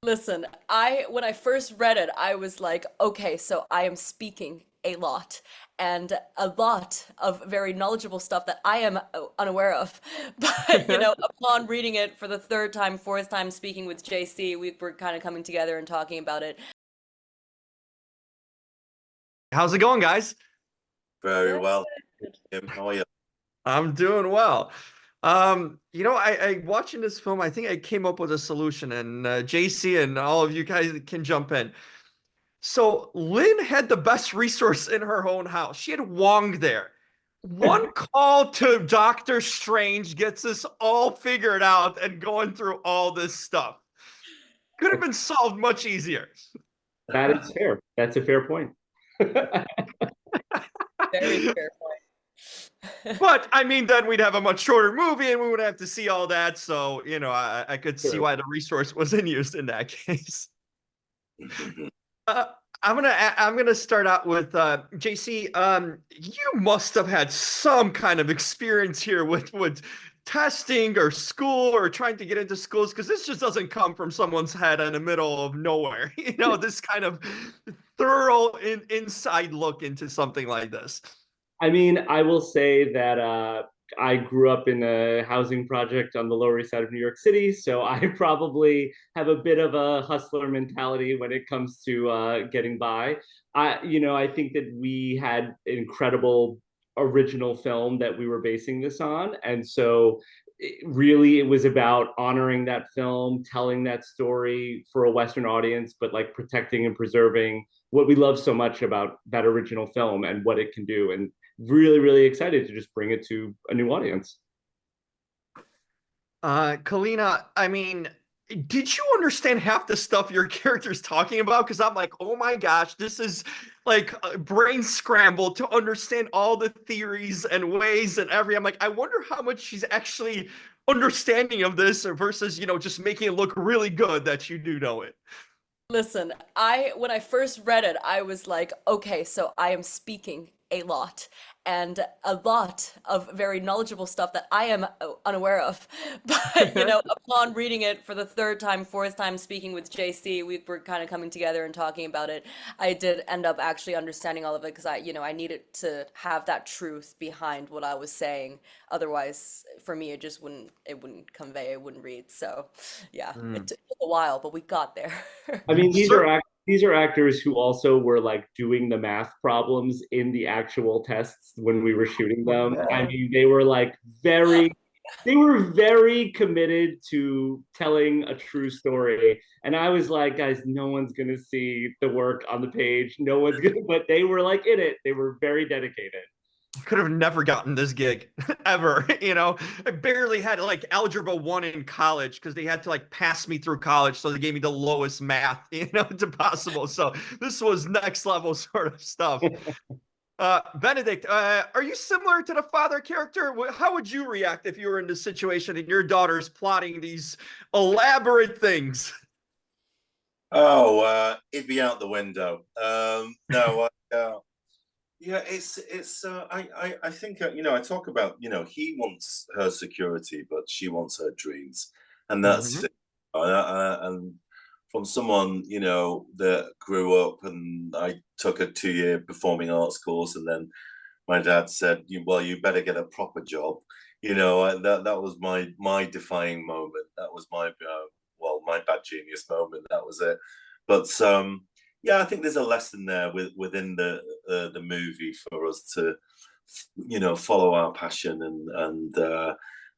Listen, when I first read it, I was like, okay, so I am speaking a lot and a lot of very knowledgeable stuff that I am unaware of. But, upon reading it for the third time, fourth time speaking with JC, we were kind of coming together and talking about it. How's it going, guys? Very Good. well. Kim, how are you? I'm doing well. I watching this film, I think I came up with a solution, and JC and all of you guys can jump in. So Lynn had the best resource in her own house. She had Wong there. One call to Doctor Strange gets us all figured out and going through all this stuff. Could have been solved much easier. That is fair. That's a fair point. Very fair point. But I mean, then we'd have a much shorter movie and we would have to see all that. So, I could see Sure. why the resource wasn't used in that case. Uh, I'm gonna start out with JC. You must have had some kind of experience here with testing or school or trying to get into schools because this just doesn't come from someone's head in the middle of nowhere. This kind of thorough inside look into something like this. I mean, I will say that I grew up in a housing project on the Lower East Side of New York City, so I probably have a bit of a hustler mentality when it comes to getting by. I think that we had an incredible original film that we were basing this on, and so really it was about honoring that film, telling that story for a Western audience, but like protecting and preserving what we love so much about that original film and what it can do. And really, really excited to just bring it to a new audience. Callina, I mean, did you understand half the stuff your character's talking about? Because I'm like, oh my gosh, this is like a brain scramble to understand all the theories and ways and I'm like, I wonder how much she's actually understanding of this versus, just making it look really good that you do know it. Listen, when I first read it, I was like, okay, so I am speaking a lot and a lot of very knowledgeable stuff that I am unaware of. But, upon reading it for the third time, fourth time speaking with JC, we were kind of coming together and talking about it. I did end up actually understanding all of it because I needed to have that truth behind what I was saying. Otherwise, for me, it wouldn't convey, it wouldn't read. So, yeah, it Mm. took a while, but we got there. I mean, Sir, these are actors who also were like doing the math problems in the actual tests when we were shooting them. I mean, they were very committed to telling a true story. And I was like, guys, no one's gonna see the work on the page. No one's gonna, but they were like in it. They were very dedicated. could have never gotten this gig ever. I barely had like algebra 1 in college because they had to like pass me through college, so they gave me the lowest math to possible. So this was next level sort of stuff. Benedict, are you similar to the father character? How would you react if you were in this situation and your daughter's plotting these elaborate things? Oh, it'd be out the window. No, yeah, I think I talk about he wants her security, but she wants her dreams, and that's Mhm. it. And from someone that grew up, and I took a 2-year performing arts course, and then my dad said, "Well, you better get a proper job." That was my defining moment. That was my my bad genius moment. That was it. But yeah, I think there's a lesson there within the movie for us to follow our passion, and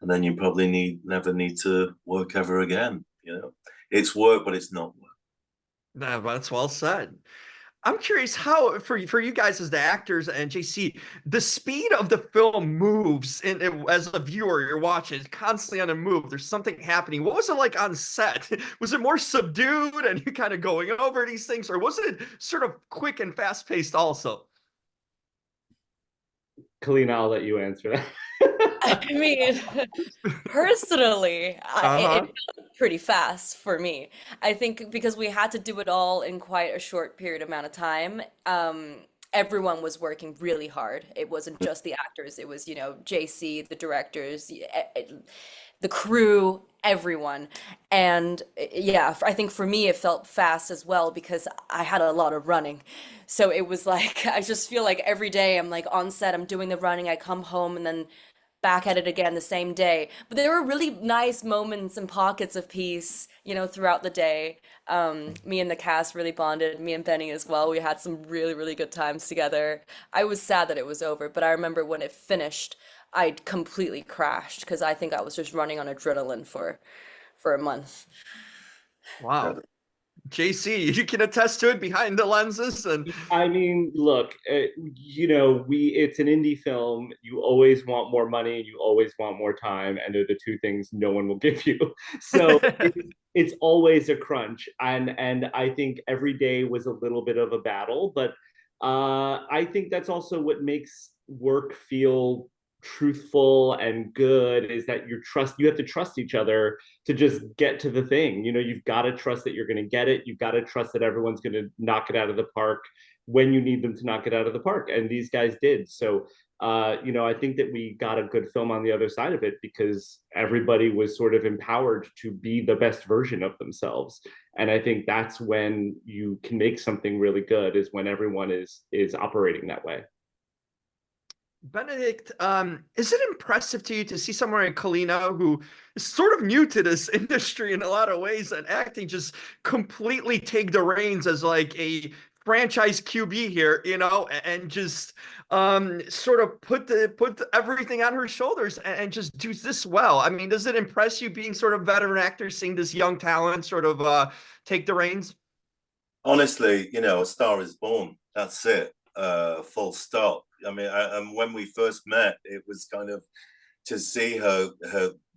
then you probably never need to work ever again. It's work, but it's not work. Nah, that's well said. I'm curious how, for you guys as the actors and JC, the speed of the film moves as a viewer. You're watching, it's constantly on a move. There's something happening. What was it like on set? Was it more subdued and you kind of going over these things, or was it sort of quick and fast paced also? Kalina, I'll let you answer that. I mean, personally, it Uh-huh. felt pretty fast for me. I think because we had to do it all in quite a short period amount of time. Everyone was working really hard. It wasn't just the actors. It was, JC, the directors, the crew, everyone. And yeah, I think for me it felt fast as well because I had a lot of running. So it was like I just feel like every day I'm like on set, I'm doing the running, I come home and then back at it again the same day. But there were really nice moments and pockets of peace, you know, throughout the day. Me and the cast really bonded, me and Benny as well. We had some really, really good times together. I was sad that it was over, but I remember when it finished, I completely crashed because I think I was just running on adrenaline for a month. Wow. JC, you can attest to it behind the lenses and I mean, look, you know, it's an indie film. You always want more money, you always want more time, and they're the two things no one will give you. So it's always a crunch, and I think every day was a little bit of a battle, but I think that's also what makes work feel truthful and good is that you have to trust each other to just get to the thing. You know, you've got to trust that you're going to get it. You've got to trust that everyone's going to knock it out of the park when you need them to knock it out of the park. And these guys did. So, you know, I think that we got a good film on the other side of it because everybody was sort of empowered to be the best version of themselves. And I think that's when you can make something really good is when everyone is operating that way. Benedict, is it impressive to you to see someone like Callina who is sort of new to this industry in a lot of ways and acting just completely take the reins as like a franchise QB here, you know, and just sort of put everything on her shoulders and just do this well. I mean, does it impress you being sort of veteran actor, seeing this young talent sort of take the reins? Honestly, you know, a star is born. That's it. Full stop. I mean, and when we first met, it was kind of to see her.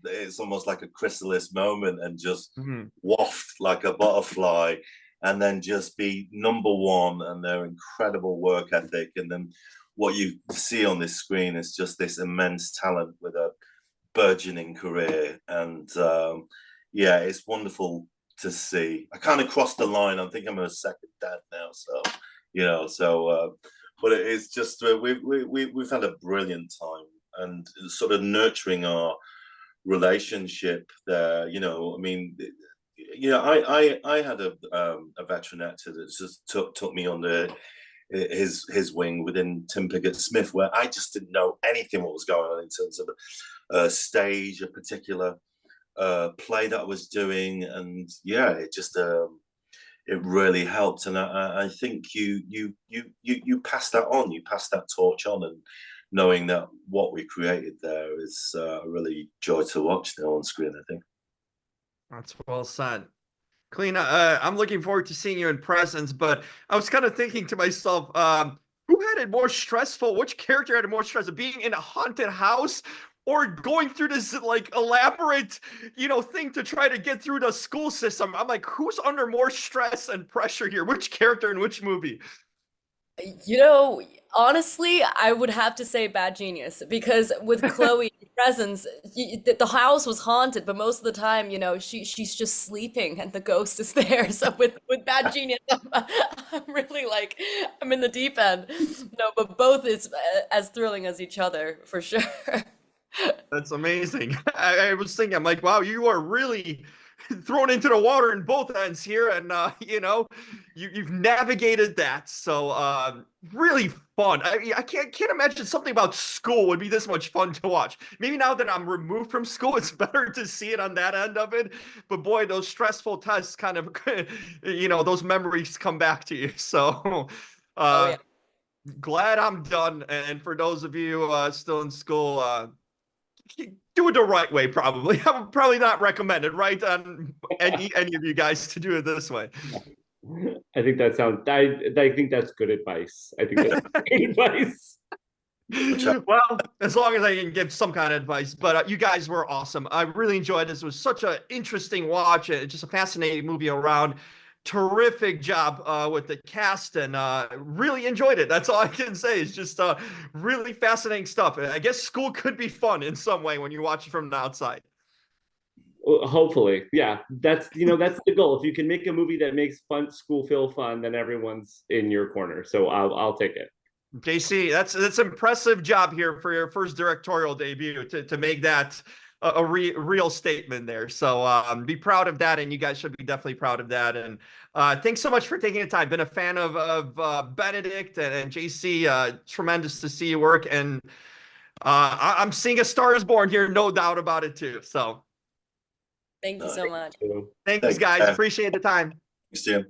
It's almost like a chrysalis moment, and just waft like a butterfly, and then just be number one, and their incredible work ethic, and then what you see on this screen is just this immense talent with a burgeoning career, and yeah, it's wonderful to see. I kind of crossed the line. I think I'm a second dad now, so you know, but it's just we've had a brilliant time and sort of nurturing our relationship there. You know, I mean, you know, I had a veteran actor that just took me under his wing within Tim Piggott Smith, where I just didn't know anything what was going on in terms of a stage, a particular play that I was doing, and yeah, it just it really helped. And I think you pass that on, you pass that torch on, and knowing that what we created there is a really joy to watch now on screen. I think That's well said. Callina, I'm looking forward to seeing you in presence, but I was kind of thinking to myself, who had it more stressful? Which character had it more stressful? Being in a haunted house or going through this like elaborate, you know, thing to try to get through the school system? I'm like, who's under more stress and pressure here? Which character in which movie? You know, honestly, I would have to say Bad Genius because with Chloe presence, the house was haunted, but most of the time, you know, she's just sleeping and the ghost is there. So with Bad Genius, I'm really like I'm in the deep end. No, but both is as thrilling as each other for sure. That's amazing. I was thinking, I'm like, wow, you are really thrown into the water in both ends here, and you know, you've navigated that. So really fun. I can't imagine something about school would be this much fun to watch. Maybe now that I'm removed from school, it's better to see it on that end of it. But boy, those stressful tests kind of, you know, those memories come back to you. So Oh uh, yeah. glad I'm done. And for those of you still in school, do it the right way, probably. I would probably not recommend it, right? On any of you guys to do it this way. I think that sounds. I think that's good advice. I think that's good advice. Well, as long as I can give some kind of advice, but you guys were awesome. I really enjoyed this. It was such an interesting watch. Just a fascinating movie around. Terrific job with the cast and really enjoyed it. That's all I can say. It's just really fascinating stuff. I guess school could be fun in some way when you watch it from the outside. Well, hopefully, yeah. That's that's the goal. If you can make a movie that makes fun school feel fun, then everyone's in your corner. So I'll take it. JC, that's impressive job here for your first directorial debut to make that real statement there. So be proud of that, and you guys should be definitely proud of that. And thanks so much for taking the time. Been a fan of Benedict and JC. Tremendous to see you work, and I'm seeing a Star is Born here, no doubt about it too. So Thank you so much. thanks, guys. Appreciate the time. Thanks, Jim.